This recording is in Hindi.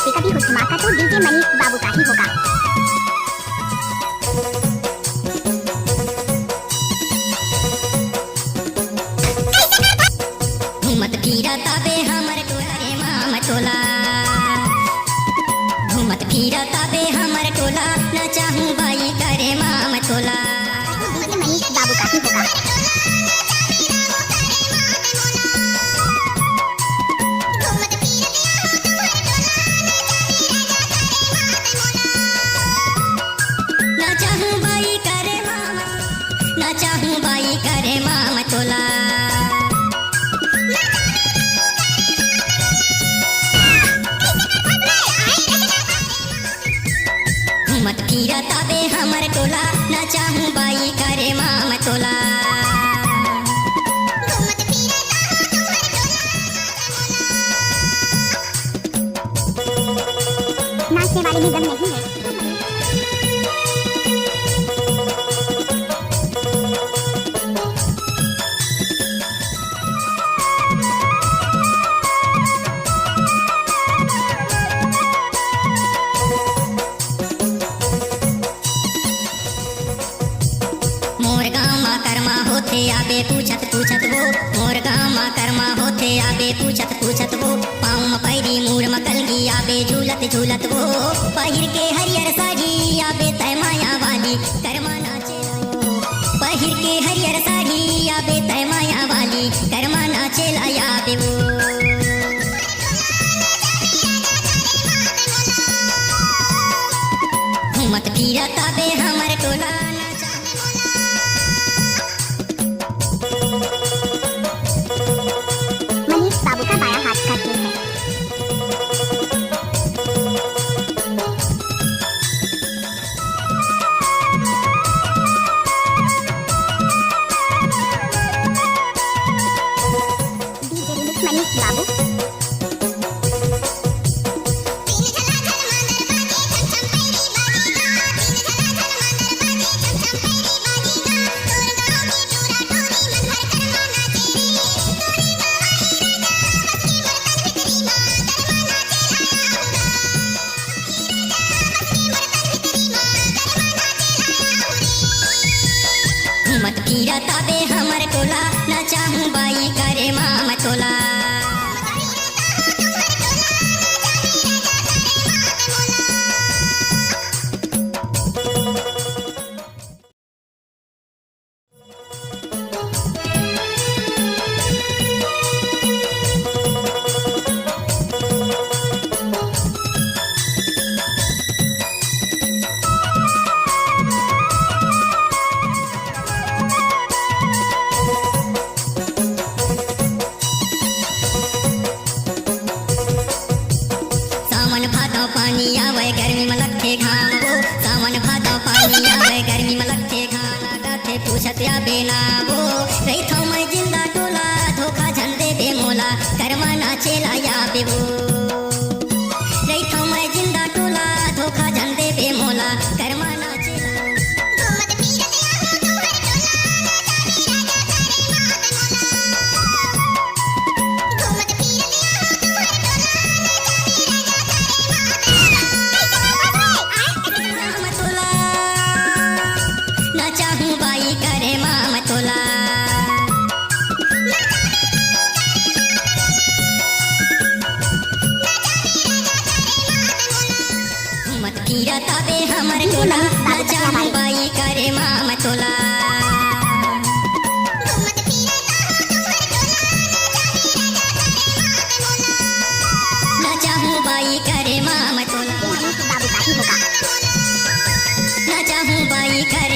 पे कभी हो धमाका तो डीजे मनीष बाबू का ही होगा। घूमत फिरत आबे हमर टोला रे मामा टोला, घूमत फिरत आबे हमर टोला, न चाहूं बाई करे मामा टोला। डीजे मनीष बाबू का ही होगा। ना चाहूं बाई करे मामा टोला। घूमत फिरत आबे हमर टोला, ना चाहूं बाई करे मामा टोला। नाचने वाले में दम नहीं है। होते आबे पूछत पूछत वो, मोर गामा कर्मा होते आबे पूछत पूछत वो। पाँव में पैरी मूड़ में कलगी आबे झूलत झूलत वो। पहिर के हरियर साड़ी आबे तय माया वाली कर्मा नाचे। पहिर के हरियर साड़ी आबे तय माया वाली कर्मा नाचे लाया बे वो। घूमत फिरत आबे हमर टोला, मनीष बाबू का बाया हाथ का खेल है। डीजे मनीष बाबू। घूमत फिरत आबे हमर टोला, न चाहूं बाई करे मामा टोला। पानी आवे गर्मी में लगते घाम वो। सावन भादो पानी आवे गर्मी में लगते घाम। गाथे पूछत आबे ना वो। रही थो मैं जिंदा टोला, धोखा झंडे दे मोला कर्मा नाचे लाया बे वो। रही थो मैं जिंदा टोला, धोखा झंडे दे मोला कर्मा नाचे करे मामा टोला। घूमत फिरत आबे हमर टोला, न चाहूं बाई करे मामा टोला। न चाहूं बाई करे मामा टोला, न चाहूं बाई करे